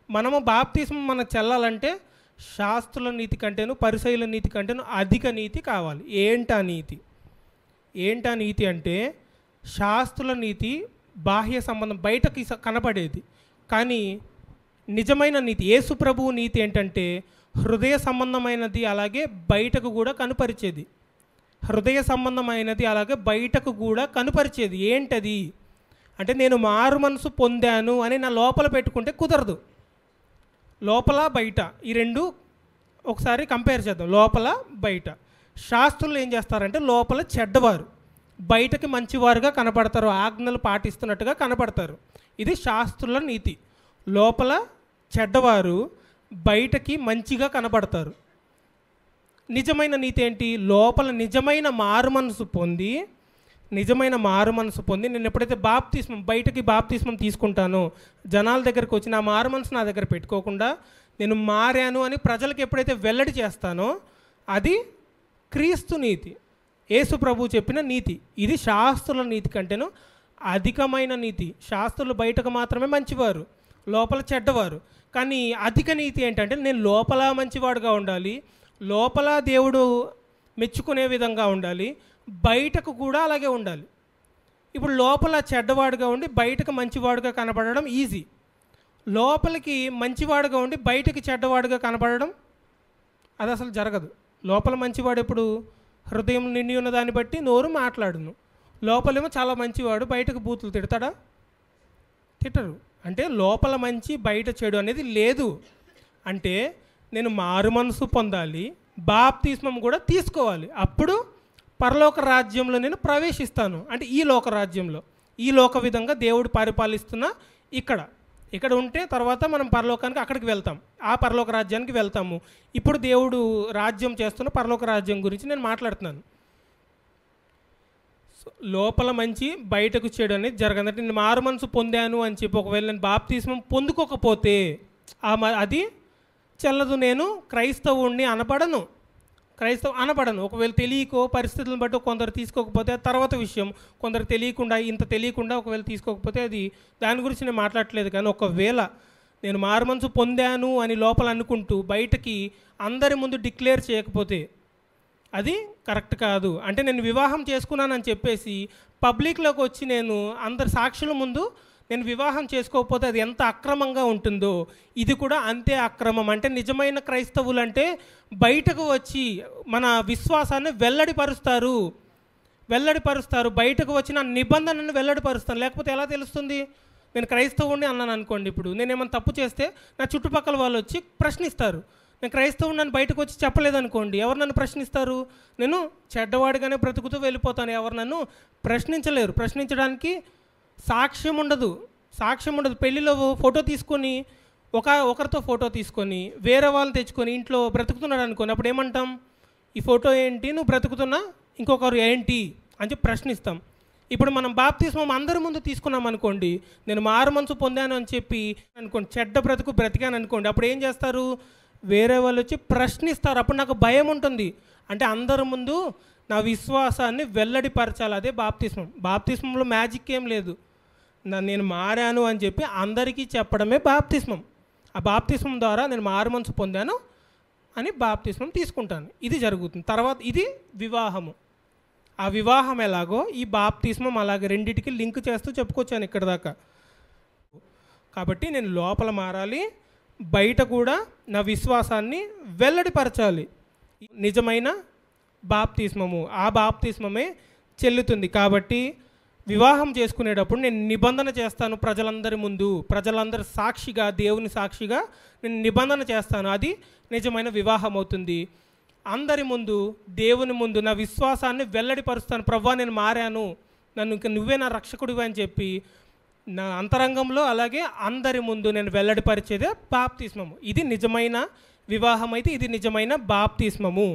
మనము బాప్తిస్మం మనకు చెల్లాలంటే శాస్త్రుల నీతి కంటేను పరిసయ్యుల నీతి కంటేను అధిక నీతి కావాలి. ఏంటా నీతి? ఏంటా నీతి అంటే శాస్త్రుల నీతి బాహ్య సంబంధం బయటకి కనపడేది, కానీ నిజమైన నీతి యేసు ప్రభువు నీతి ఏంటంటే హృదయ సంబంధమైనది, అలాగే బయటకు కూడా కనుపరిచేది. హృదయ సంబంధమైనది అలాగే బయటకు కూడా కనుపరిచేది. ఏంటది అంటే నేను మారు మనసు పొందాను అని నా లోపల పెట్టుకుంటే కుదరదు. లోపల బయట ఈ రెండు ఒకసారి కంపేర్ చేద్దాం. లోపల బయట. శాస్త్రులు ఏం చేస్తారంటే లోపల చెడ్డవారు, బయటకి మంచివారుగా కనపడతారు, ఆజ్ఞలు పాటిస్తున్నట్టుగా కనపడతారు. ఇది శాస్త్రుల నీతి. లోపల చెడ్డవారు, బయటకి మంచిగా కనపడతారు. నిజమైన నీతి ఏంటి? లోపల నిజమైన మారు మనసు పొంది నేను ఎప్పుడైతే బయటకి బాప్తిస్మం తీసుకుంటానో, జనాల దగ్గరికి వచ్చి నా మారు మనసు నా దగ్గర పెట్టుకోకుండా నేను మారాను అని ప్రజలకు ఎప్పుడైతే వెల్లడి చేస్తానో అది క్రీస్తు నీతి, యేసు ప్రభు చెప్పిన నీతి. ఇది శాస్త్రుల నీతి కంటేను అధికమైన నీతి. శాస్త్రులు బయటకు మాత్రమే మంచివారు, లోపల చెడ్డవారు. కానీ అధిక నీతి ఏంటంటే నేను లోపల మంచివాడుగా ఉండాలి, లోపల దేవుడు మెచ్చుకునే విధంగా ఉండాలి, బయటకు కూడా అలాగే ఉండాలి. ఇప్పుడు లోపల చెడ్డవాడుగా ఉండి బయటకు మంచివాడుగా కనపడడం ఈజీ. లోపలికి మంచివాడుగా ఉండి బయటకి చెడ్డవాడుగా కనపడడం అది అసలు జరగదు. లోపల మంచివాడు ఎప్పుడు హృదయం నిండి ఉన్న దాన్ని బట్టి నోరు మాట్లాడును. లోపలేమో చాలా మంచివాడు, బయటకు బూతులు తిడతాడా? తిట్టరు. అంటే లోపల మంచి బయట చెడు అనేది లేదు. అంటే నేను మారు మనసు పొందాలి, బాప్తిస్మం కూడా తీసుకోవాలి. అప్పుడు పరలోక రాజ్యంలో నేను ప్రవేశిస్తాను. అంటే ఈ లోక రాజ్యంలో, ఈ లోక విధంగా దేవుడు పరిపాలిస్తున్న ఇక్కడ ఉంటే తర్వాత మనం పరలోకానికి అక్కడికి వెళ్తాం, ఆ పరలోక రాజ్యానికి వెళ్తాము. ఇప్పుడు దేవుడు రాజ్యం చేస్తున్న పరలోక రాజ్యం గురించి నేను మాట్లాడుతున్నాను. లోపల మంచి బయటకు చెడు అనేది జరగదు. అంటే నేను మారు మనసు పొందాను అని చెప్పి ఒకవేళ నేను బాప్తిస్మం పొందుకోకపోతే అది చెల్లదు. నేను క్రైస్తవుణ్ణి అనబడను. ఒకవేళ తెలియకో పరిస్థితులను బట్టి కొందరు తీసుకోకపోతే తర్వాత విషయం. కొందరు తెలియకుండా ఒకవేళ తీసుకోకపోతే అది దాని గురించి నేను మాట్లాడట్లేదు. కానీ ఒకవేళ నేను మారు మనసు పొందాను అని లోపల అనుకుంటూ బయటకి అందరి ముందు డిక్లేర్ చేయకపోతే అది కరెక్ట్ కాదు. అంటే నేను వివాహం చేసుకున్నానని చెప్పేసి పబ్లిక్లోకి వచ్చి నేను అందరి సాక్షుల ముందు నేను వివాహం చేసుకోకపోతే అది ఎంత అక్రమంగా ఉంటుందో ఇది కూడా అంతే అక్రమం. అంటే నిజమైన క్రైస్తవులు అంటే బయటకు వచ్చి మన విశ్వాసాన్ని వెల్లడిపరుస్తారు, బయటకు వచ్చిన నిబంధనను వెల్లడిపరుస్తాను. లేకపోతే ఎలా తెలుస్తుంది? నేను క్రైస్తవుడిని అన్నాను అనుకోండి, ఇప్పుడు నేనేమైనా తప్పు చేస్తే నా చుట్టుపక్కల వాళ్ళు వచ్చి ప్రశ్నిస్తారు. నేను క్రైస్తవుని నన్ను బయటకు వచ్చి చెప్పలేదనుకోండి, ఎవరు నన్ను ప్రశ్నిస్తారు? నేను చెడ్డవాడిగానే బ్రతుకుతూ వెళ్ళిపోతాను. ఎవరు నన్ను ప్రశ్నించలేరు. ప్రశ్నించడానికి సాక్ష్యం ఉండదు. పెళ్ళిలో ఫోటో తీసుకొని ఒకరితో ఫోటో తీసుకొని వేరే వాళ్ళు తెచ్చుకొని ఇంట్లో బ్రతుకుతున్నాడు అనుకోని, అప్పుడు ఏమంటాం? ఈ ఫోటో ఏంటి, నువ్వు బ్రతుకుతున్నా ఇంకొకరు ఏంటి అని చెప్పి ప్రశ్నిస్తాం. ఇప్పుడు మనం బాప్తిస్మం అందరి ముందు తీసుకున్నాం అనుకోండి, నేను మారు మనసు పొందాను అని చెప్పి అనుకోండి, చెడ్డ బ్రతికాను అనుకోండి, అప్పుడు ఏం చేస్తారు? వేరే వాళ్ళు వచ్చి ప్రశ్నిస్తారు. అప్పుడు నాకు భయం ఉంటుంది. అంటే అందరి ముందు నా విశ్వాసాన్ని వెల్లడిపరచాలి. అదే బాప్తిస్మంలో మ్యాజిక్ ఏం లేదు. నేను మారాను అని చెప్పి అందరికీ చెప్పడమే బాప్తిస్మం. ఆ బాప్తిస్మం ద్వారా నేను మారు మనసు పొందాను అని బాప్తిస్మం తీసుకుంటాను. ఇది జరుగుతుంది. తర్వాత ఇది వివాహము. ఆ వివాహం ఎలాగో ఈ బాప్తిస్మం అలాగే రెండింటికి లింక్ చేస్తూ చెప్పుకొచ్చాను ఇక్కడ దాకా. కాబట్టి నేను లోపల మారాలి, బయట కూడా నా విశ్వాసాన్ని వెల్లడిపరచాలి. నిజమైన బాప్తిస్మము, ఆ బాప్తిస్మమే చెల్లుతుంది. కాబట్టి వివాహం చేసుకునేటప్పుడు నేను నిబంధన చేస్తాను ప్రజలందరి ముందు, ప్రజలందరి సాక్షిగా, దేవుని సాక్షిగా నేను నిబంధన చేస్తాను. అది నిజమైన వివాహం అవుతుంది. అందరి ముందు, దేవుని ముందు నా విశ్వాసాన్ని వెల్లడిపరుస్తాను. ప్రభువా నేను మారాను, నన్ను ఇంకా నువ్వే నా రక్షకుడివి అని చెప్పి నా అంతరంగంలో అలాగే అందరి ముందు నేను వెల్లడిపరిచేదే బాప్తిస్మము. ఇది నిజమైన వివాహం అయితే ఇది నిజమైన బాప్తిస్మము.